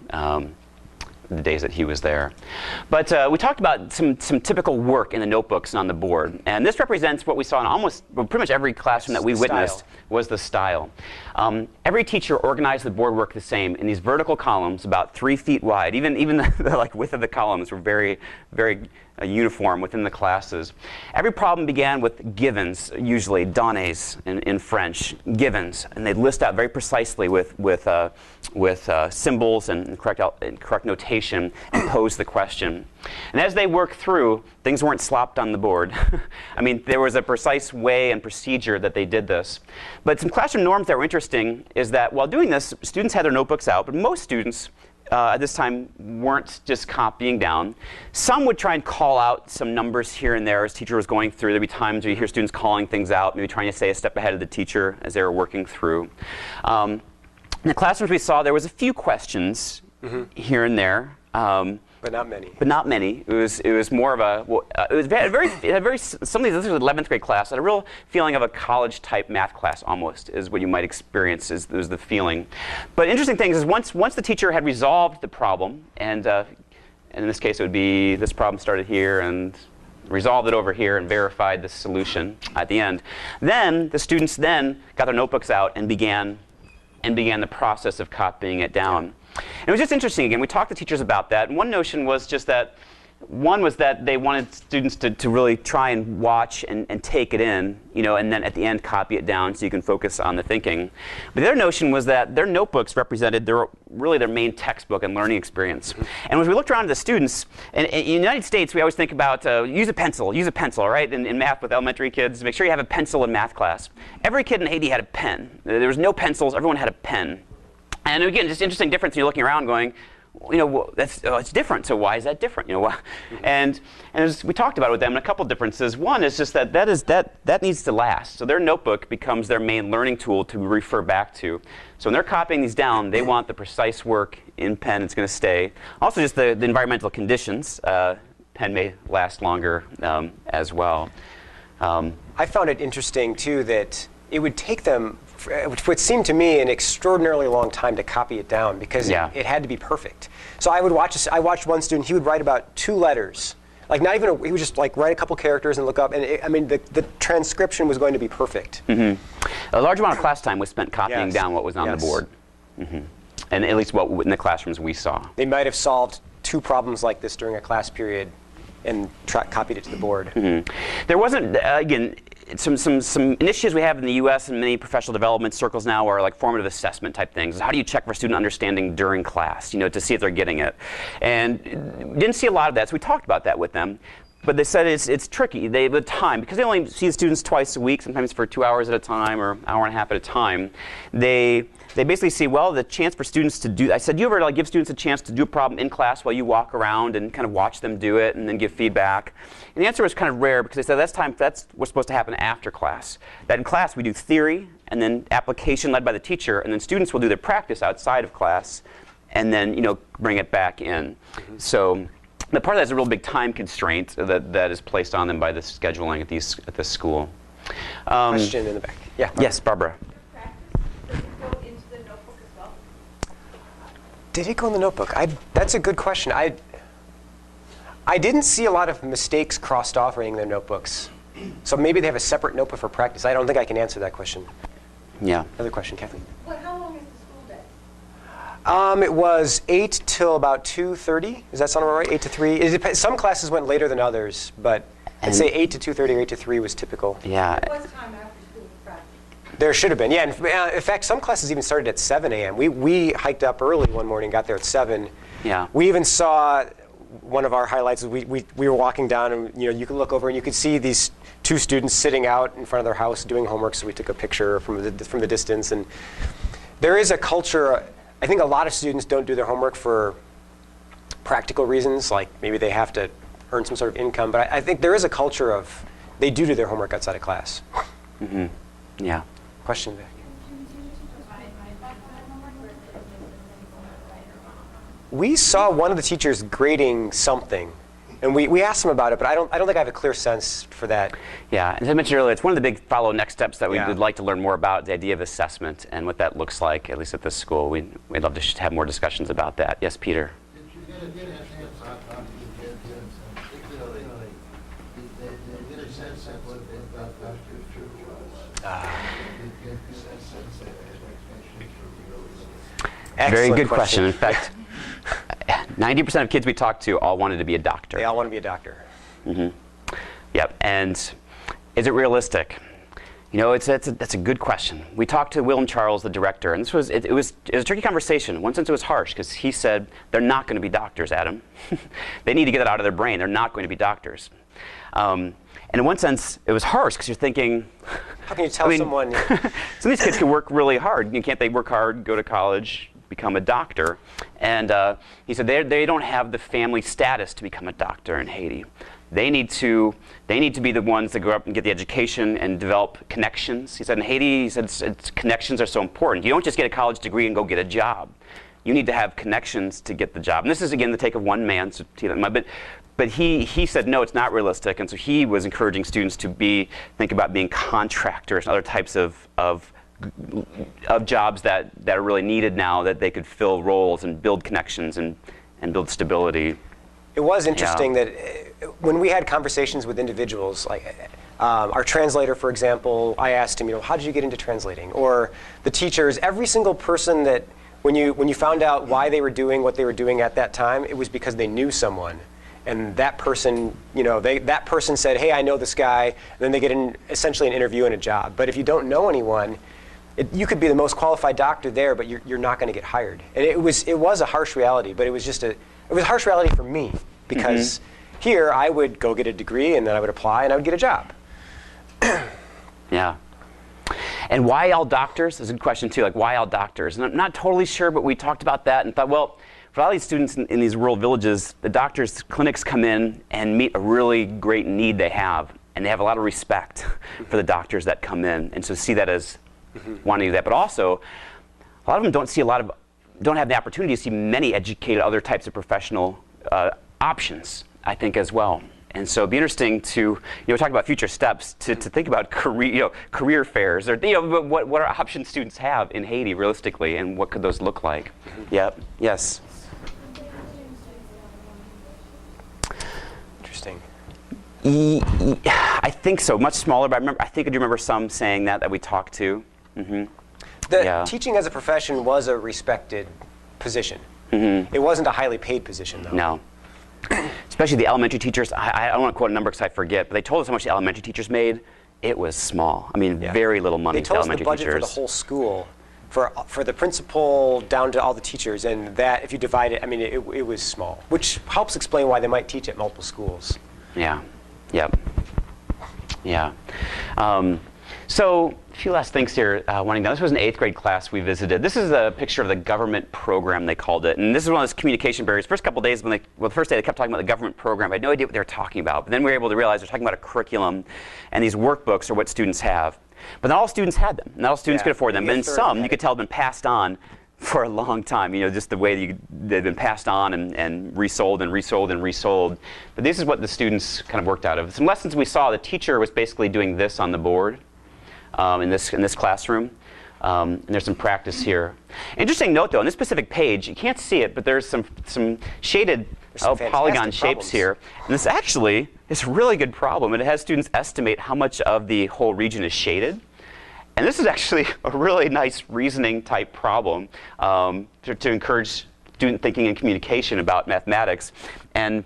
The days that he was there. But we talked about some typical work in the notebooks and on the board. And this represents what we saw in pretty much every classroom that we witnessed was the style. Every teacher organized the board work the same in these vertical columns about 3 feet wide. Even the width of the columns were very, very uniform within the classes. Every problem began with givens, usually données in French, givens, and they'd list out very precisely with symbols and correct notation and pose the question. And as they worked through, things weren't slopped on the board. There was a precise way and procedure that they did this. But some classroom norms that were interesting is that while doing this, students had their notebooks out, but most students at this time weren't just copying down. Some would try and call out some numbers here and there as teacher was going through. There'd be times where you hear students calling things out, maybe trying to stay a step ahead of the teacher as they were working through. In the classrooms we saw, there was a few questions here and there. But not many. But not many. It was more of some of these, this was an 11th grade class, had a real feeling of a college type math class almost, is what you might experience, is the feeling. But interesting thing is once the teacher had resolved the problem, and in this case it would be this problem started here and resolved it over here and verified the solution at the end. Then the students got their notebooks out and began the process of copying it down. And it was just interesting, again, we talked to teachers about that, and one notion was just that, one was that they wanted students to really try and watch and take it in, and then at the end copy it down so you can focus on the thinking. But the other notion was that their notebooks represented their main textbook and learning experience. And as we looked around at the students, in the United States, we always think about use a pencil, right? In math with elementary kids, make sure you have a pencil in math class. Every kid in Haiti had a pen. There was no pencils, everyone had a pen. And again, just interesting difference. You're looking around, going, it's different. So why is that different? And as we talked about it with them, a couple differences. One is just that needs to last. So their notebook becomes their main learning tool to refer back to. So when they're copying these down, they want the precise work in pen. It's going to stay. Also, just the environmental conditions. Pen may last longer as well. I found it interesting too that it would take them, what seemed to me, an extraordinarily long time to copy it down because it had to be perfect. So I watched one student, he would write about 2 letters Like not even, he would just like write a couple characters and look up. And I mean, the transcription was going to be perfect. A large amount of class time was spent copying down what was on the board. And at least what in the classrooms we saw. They might have solved 2 problems like this during a class period and copied it to the board. There wasn't, again, some initiatives we have in the U.S. and many professional development circles now are like formative assessment type things. How do you check for student understanding during class, you know, to see if they're getting it? And didn't see a lot of that, so we talked about that with them. But they said it's tricky. They have the time, because they only see the students twice a week, sometimes for 2 hours at a time or an hour and a half at a time. They basically see, well, the chance for students to do, I said, you ever like give students a chance to do a problem in class while you walk around and kind of watch them do it and then give feedback? And the answer was kind of rare, because they said that's what's supposed to happen after class. That in class we do theory and then application led by the teacher, and then students will do their practice outside of class and then, you know, bring it back in. So the part of that is a real big time constraint that is placed on them by the scheduling at this school. Question in the back. Yeah. Yes, Barbara. Did it go in the notebook? That's a good question. I didn't see a lot of mistakes crossed off writing their notebooks. So maybe they have a separate notebook for practice. I don't think I can answer that question. Yeah. Another question, Kathleen. How long is the school day? It was 8 till about 2:30. Does that sound about right? 8 to 3. It depends. Some classes went later than others, but I'd say 8 to 2:30 or 8 to 3 was typical. Yeah. There was time after school for practice. There should have been, yeah. In fact, some classes even started at 7 a.m. We hiked up early one morning, got there at 7. Yeah. We even saw one of our highlights. We were walking down, and you could look over and you could see these 2 students sitting out in front of their house doing homework. So we took a picture from the distance. And there is a culture. I think a lot of students don't do their homework for practical reasons, like maybe they have to earn some sort of income. But I think there is a culture of they do their homework outside of class. Yeah. Question back. We saw one of the teachers grading something, and we asked him about it, but I don't think I have a clear sense for that. Yeah, as I mentioned earlier, it's one of the big follow next steps that we would like to learn more about, the idea of assessment and what that looks like, at least at this school. We'd love to have more discussions about that. Yes, Peter. Did you get a chance on the kids and particularly did get a sense of what Dr. True was? Very good question. In fact, 90% of kids we talked to all wanted to be a doctor. They all want to be a doctor. Yep. And is it realistic? You know, that's a good question. We talked to Willem Charles, the director, and it was a tricky conversation. In one sense, it was harsh because he said they're not going to be doctors, Adam. They need to get that out of their brain. They're not going to be doctors. And in one sense, it was harsh because you're thinking, how can you tell someone? Some of these kids can work really hard. Can't they work hard, go to college, become a doctor? And he said they don't have the family status to become a doctor in Haiti. They need to be the ones that grow up and get the education and develop connections. He said in Haiti, connections are so important. You don't just get a college degree and go get a job. You need to have connections to get the job. And this is, again, the take of one man. So, but he said, no, it's not realistic. And so he was encouraging students to think about being contractors and other types of jobs that are really needed now, that they could fill roles and build connections and build stability. It was interesting that when we had conversations with individuals, like our translator, for example, I asked him, how did you get into translating? Or the teachers, every single person that when you found out why they were doing what they were doing at that time, it was because they knew someone. And that person, that person said, hey, I know this guy, and then they get essentially an interview and a job. But if you don't know anyone, you could be the most qualified doctor there, but you're not going to get hired. And it was a harsh reality, but it was a harsh reality for me, because here I would go get a degree and then I would apply and I would get a job. Yeah. And why all doctors is a good question too, like why all doctors? And I'm not totally sure, but we talked about that and thought, well, for all these students in these rural villages, the doctors' clinics come in and meet a really great need they have, and they have a lot of respect for the doctors that come in, and so see that as wanting to do that. But also, a lot of them don't have the opportunity to see many educated other types of professional options, I think, as well. And so it'd be interesting to, talk about future steps, to think about career fairs, or what are options students have in Haiti realistically, and what could those look like? Yep. Yes. interesting. I think so. Much smaller, but I think I do remember some saying that we talked to. Teaching as a profession was a respected position. It wasn't a highly paid position, though. No. Especially the elementary teachers. I don't want to quote a number because I forget, but they told us how much the elementary teachers made. It was small. I mean, very little money to elementary teachers. They told us the budget for the whole school, for the principal down to all the teachers, and that, if you divide it, I mean, it was small, which helps explain why they might teach at multiple schools. Yeah. Yep. Yeah. So a few last things here. Winding down. This was an 8th grade class we visited. This is a picture of the government program, they called it. And this is one of those communication barriers. First couple of days, the first day they kept talking about the government program. I had no idea what they were talking about. But then we were able to realize they're talking about a curriculum, and these workbooks are what students have. But not all students had them. Not all students could afford them. And some, you could tell, have been passed on for a long time. You know, just the way they've been passed on and resold and resold and resold. But this is what the students kind of worked out of. Some lessons we saw, the teacher was basically doing this on the board. In this classroom, and there's some practice here. Interesting note, though, on this specific page, you can't see it, but there's some shaded polygon shapes here. And this actually is a really good problem. It has students estimate how much of the whole region is shaded. And this is actually a really nice reasoning type problem to encourage student thinking and communication about mathematics. And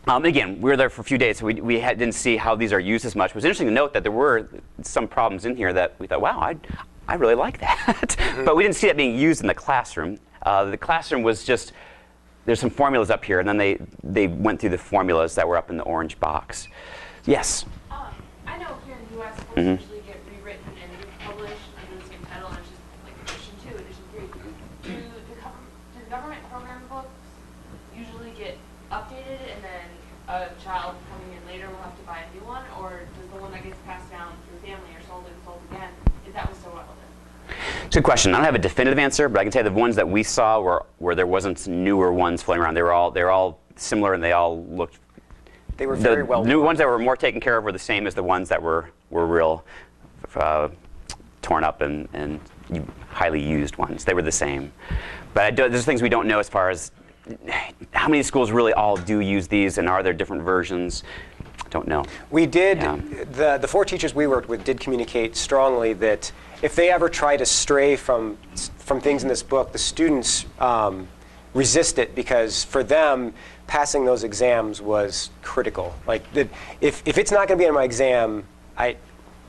again, we were there for a few days, so we didn't see how these are used as much. It was interesting to note that there were some problems in here that we thought, wow, I really like that. But we didn't see that being used in the classroom. The classroom was just, there's some formulas up here, and then they went through the formulas that were up in the orange box. Yes? I know here in the U.S. books usually get rewritten and republished under the same title, and it's just like edition 2, edition 3. Do the government program books usually get updated and then a child coming in later will have to buy a new one, or does the one that gets passed down through family or sold and sold again, is that what's so relevant? Good question. I don't have a definitive answer, but I can tell you the ones that we saw where there wasn't newer ones floating around. They were all similar, and they all looked. They were very well. The new ones that were more taken care of were the same as the ones that were real torn up and highly used ones. They were the same. But there's things we don't know as far as how many schools really all do use these, and are there different versions? Don't know. We did, the 4 teachers we worked with did communicate strongly that if they ever try to stray from things in this book, the students resist it, because for them, passing those exams was critical. Like, if it's not going to be on my exam, I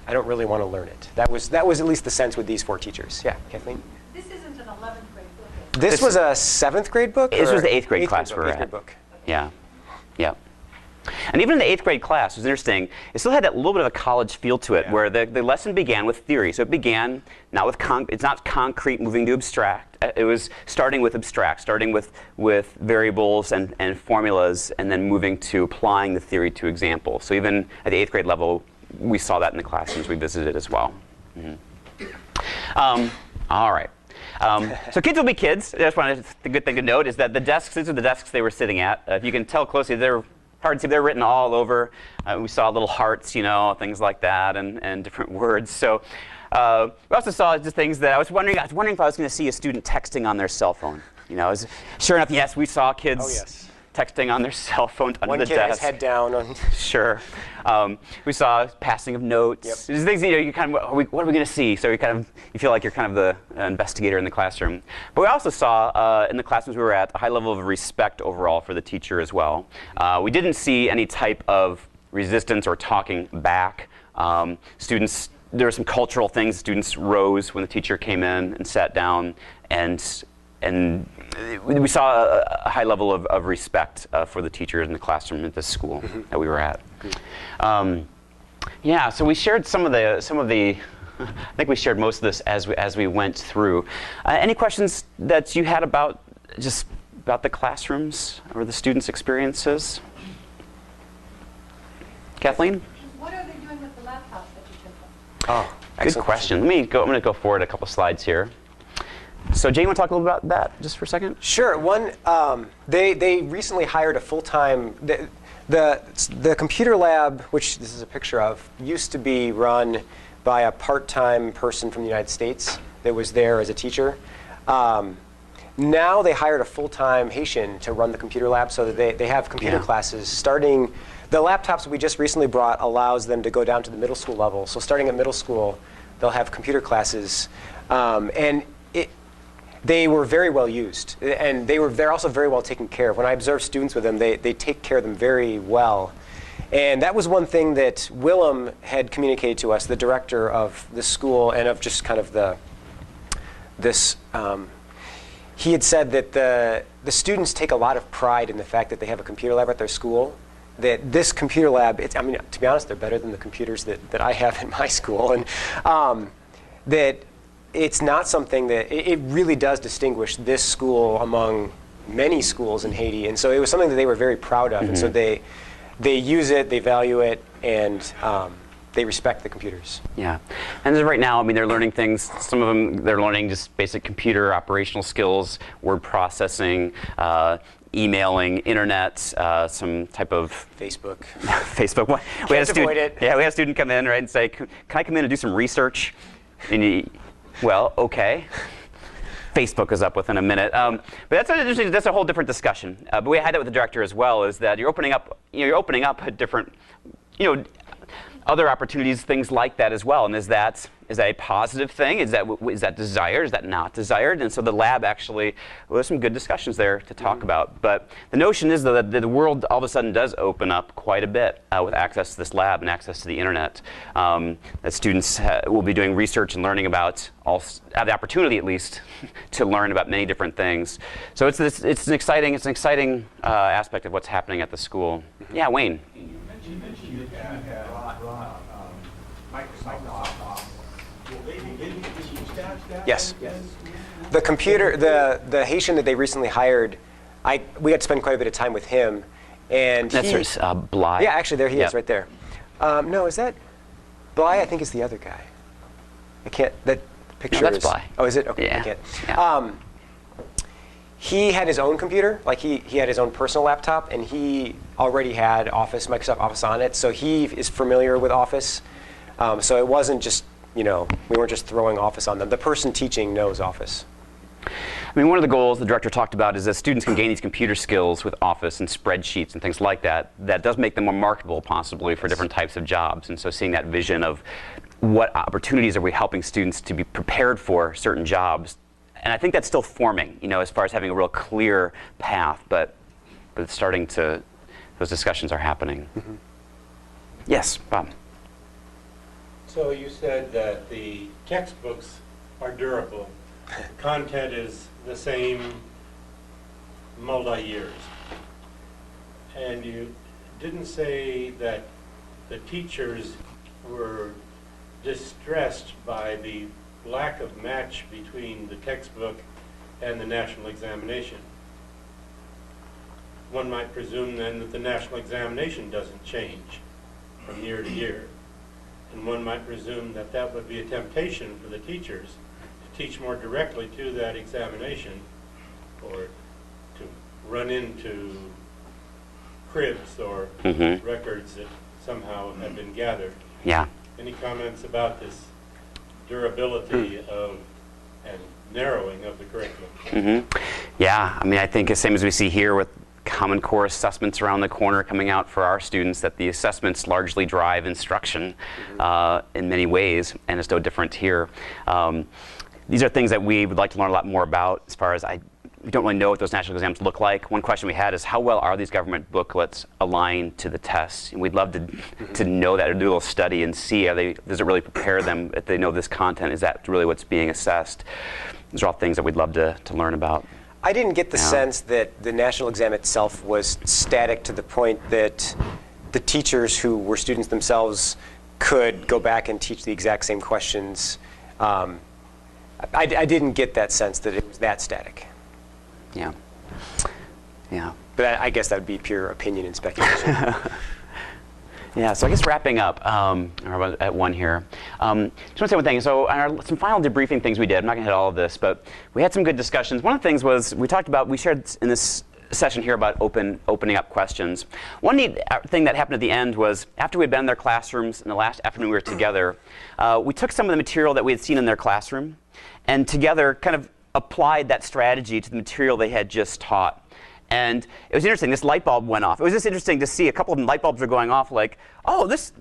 don't really want to learn it. That was at least the sense with these 4 teachers. Yeah, Kathleen? This isn't an 11th grade book. This was a 7th grade book? This was the 8th grade class we're at. Book. Yeah. Yeah. And even in the 8th grade class, it was interesting, it still had that little bit of a college feel to it, where the lesson began with theory. So it began not with it's not concrete moving to abstract. It was starting with abstract, starting with variables and formulas, and then moving to applying the theory to examples. So even at the 8th grade level, we saw that in the classrooms we visited as well. All right. So kids will be kids. The good thing to note is that these are the desks they were sitting at. If you can tell closely, they're hard to see. They're written all over. We saw little hearts, things like that, and different words. So we also saw just things that I was wondering if I was going to see a student texting on their cell phone. Sure enough, yes, we saw kids texting on their cell phone under the desk. One kid has head down. Sure. We saw passing of notes. Yep. There's things, you kind of, what are we going to see? So you feel like you're kind of the investigator in the classroom. But we also saw in the classrooms we were at a high level of respect overall for the teacher as well. We didn't see any type of resistance or talking back. Students, there were some cultural things. Students rose when the teacher came in and sat down, and we saw a high level of respect for the teachers in the classroom at this school that we were at. So we shared some of the I think we shared most of this as we went through. Any questions that you had about the classrooms or the students' experiences? Kathleen? What are they doing with the laptops that you took them? Oh, good question. I'm going to go forward a couple slides here. So Jay, you want to talk a little about that just for a second? Sure. One, they recently hired a full-time. The computer lab, which this is a picture of, used to be run by a part-time person from the United States that was there as a teacher. Now they hired a full-time Haitian to run the computer lab, so that they have computer classes starting. The laptops we just recently brought allows them to go down to the middle school level. So starting at middle school, they'll have computer classes, and they were very well used, and they're also very well taken care of. When I observe students with them, they take care of them very well. And that was one thing that Willem had communicated to us, the director of the school and of just kind of he had said that the students take a lot of pride in the fact that they have a computer lab at their school. That this computer lab, I mean, to be honest, they're better than the computers that I have in my school. And that it's not something that, it really does distinguish this school among many schools in Haiti. And so it was something that they were very proud of. And so they use it, they value it, and they respect the computers. Yeah, and as of right now, I mean, they're learning things. Some of them, they're learning just basic computer operational skills, word processing, emailing, internet, some type of Facebook. Facebook. We had a student. Yeah, we had a student come in, right, and say, "Can I come in and do some research?" And well, okay. Facebook is up within a minute, but that's a whole different discussion. But we had that with the director as well. Is that you're opening up a different, other opportunities, things like that as well. And is that a positive thing? Is that desired? Is that not desired? And so the lab actually, there's some good discussions there to talk about. But the notion is that the world all of a sudden does open up quite a bit with access to this lab and access to the internet. That students will be doing research and learning about, have the opportunity at least, to learn about many different things. So it's an exciting aspect of what's happening at the school. Yeah, Wayne. You mentioned that you have Microsoft Office. Will they be teaching staff? Yes. The computer, the Haitian that they recently hired, we had to spend quite a bit of time with him, and that's Bly. Yeah, actually, there he is, right there. No, is that Bly? I think is the other guy. I can't. That picture that's is. Bly. Oh, is it? Okay, yeah. I can't. Yeah. He had his own computer, like he had his own personal laptop, and he already had Microsoft Office on it, so he is familiar with Office. So it wasn't just, we weren't just throwing Office on them. The person teaching knows Office. I mean, one of the goals the director talked about is that students can gain these computer skills with Office and spreadsheets and things like that. That does make them more marketable, possibly, for different types of jobs. And so seeing that vision of what opportunities are we helping students to be prepared for certain jobs. And I think that's still forming, as far as having a real clear path, but it's starting to, those discussions are happening. Mm-hmm. Yes, Bob. So you said that the textbooks are durable. The content is the same multi-years. And you didn't say that the teachers were distressed by the lack of match between the textbook and the national examination. One might presume then that the national examination doesn't change from year to year. And one might presume that that would be a temptation for the teachers to teach more directly to that examination, or to run into cribs or records that somehow have been gathered. Yeah. Any comments about this durability of and narrowing of the curriculum? Mm-hmm. Yeah, I mean, I think the same as we see here with Common Core assessments around the corner coming out for our students, that the assessments largely drive instruction in many ways, and it's no different here. These are things that we would like to learn a lot more about. As far as we don't really know what those national exams look like. One question we had is, how well are these government booklets aligned to the tests? And we'd love to know that, or do a little study and see, does it really prepare them if they know this content? Is that really what's being assessed? These are all things that we'd love to learn about. I didn't get the sense that the national exam itself was static to the point that the teachers who were students themselves could go back and teach the exact same questions. I didn't get that sense that it was that static. Yeah. Yeah. But I guess that would be pure opinion and speculation. Yeah, so I guess wrapping up, or at one here. Just want to say one thing. So some final debriefing things we did. I'm not going to hit all of this, but we had some good discussions. One of the things was we shared in this session here about opening up questions. One neat thing that happened at the end was after we'd been in their classrooms and the last afternoon we were together, we took some of the material that we had seen in their classroom and together kind of applied that strategy to the material they had just taught. And it was interesting, this light bulb went off. It was just interesting to see a couple of light bulbs were going off like, oh, this,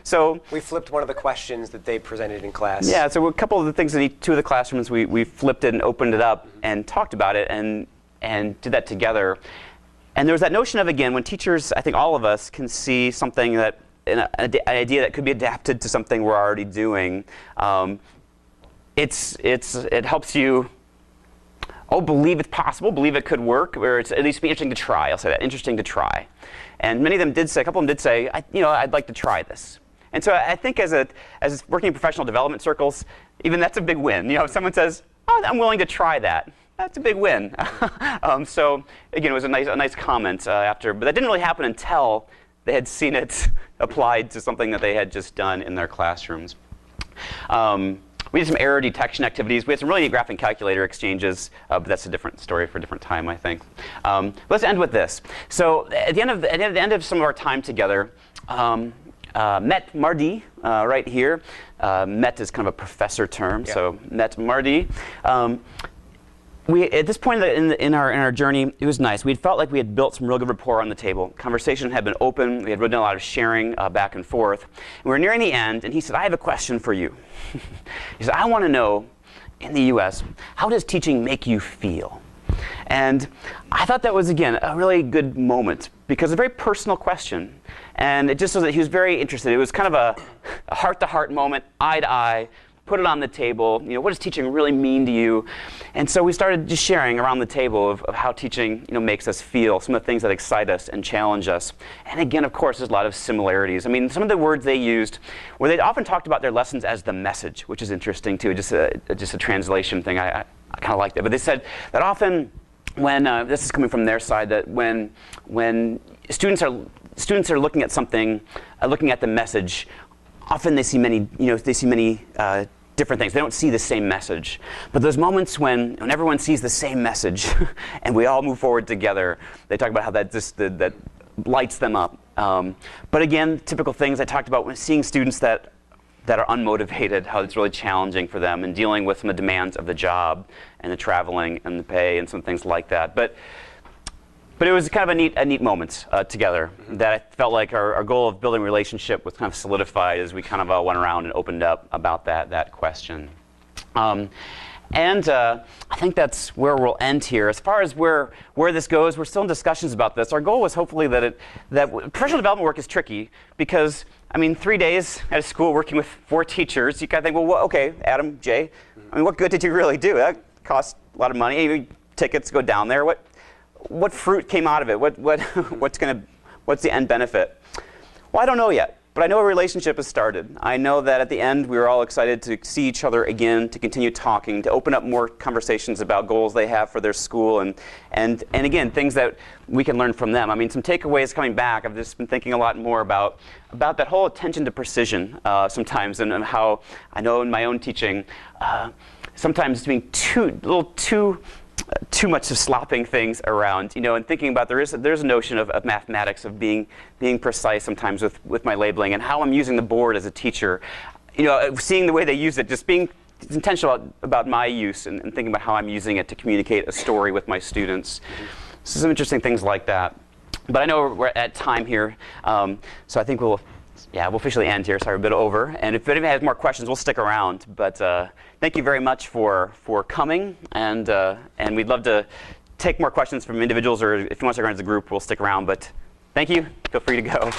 so. We flipped one of the questions that they presented in class. Yeah, so a couple of the things in two of the classrooms, we flipped it and opened it up and talked about it and did that together. And there was that notion of, again, when teachers, I think all of us can see something that, an idea that could be adapted to something we're already doing, it helps you believe it's possible, believe it could work, or it's at least be interesting to try. I'll say that, interesting to try. And many of them did say, a couple of them did say, I'd like to try this. And so I think as working in professional development circles, even that's a big win. If someone says, oh, I'm willing to try that, that's a big win. So again, it was a nice comment after, but that didn't really happen until they had seen it applied to something that they had just done in their classrooms. We did some error detection activities. We had some really neat graphing calculator exchanges, but that's a different story for a different time, I think. Let's end with this. So at the end of some of our time together, met Marty right here. Met is kind of a professor term, yeah. So met Marty. At this point in our journey, it was nice. We felt like we had built some real good rapport on the table. Conversation had been open. We had done a lot of sharing back and forth. And we were nearing the end, and he said, I have a question for you. He said, I want to know, in the U.S., how does teaching make you feel? And I thought that was, again, a really good moment, because a very personal question. And it just was that he was very interested. It was kind of a heart-to-heart moment, eye-to-eye. Put it on the table. What does teaching really mean to you? And so we started just sharing around the table of how teaching makes us feel, some of the things that excite us and challenge us. And again, of course, there's a lot of similarities. I mean, some of the words they used, where they often talked about their lessons as the message, which is interesting too, just a translation thing. I kind of liked it. But they said that often when, this is coming from their side, that when students are looking at something, looking at the message, often they see many different things. They don't see the same message. But those moments when everyone sees the same message and we all move forward together, they talk about how that lights them up. But again, typical things I talked about when seeing students that are unmotivated, how it's really challenging for them, and dealing with some of the demands of the job and the traveling and the pay and some things like that. But it was kind of a neat moment together that I felt like our goal of building a relationship was kind of solidified as we kind of went around and opened up about that question. And I think that's where we'll end here. As far as where this goes, we're still in discussions about this. Our goal was hopefully that professional development work is tricky because, 3 days at a school working with 4 teachers, you kind of think, well, okay, Adam, Jay, what good did you really do? That costs a lot of money. Tickets go down there. What fruit came out of it? What's the end benefit? Well, I don't know yet, but I know a relationship has started. I know that at the end we were all excited to see each other again, to continue talking, to open up more conversations about goals they have for their school, and again, things that we can learn from them. Some takeaways coming back. I've just been thinking a lot more about that whole attention to precision sometimes, and how I know in my own teaching, sometimes being too much of slopping things around, and thinking about there's a notion of mathematics, of being precise sometimes with my labeling and how I'm using the board as a teacher, seeing the way they use it, just being intentional about my use and thinking about how I'm using it to communicate a story with my students. So some interesting things like that. But I know we're at time here, so I think we'll officially end here. Sorry, a bit over. And if anyone has more questions, we'll stick around. But thank you very much for coming. And we'd love to take more questions from individuals, or if you want to stick around as a group, we'll stick around. But thank you. Feel free to go.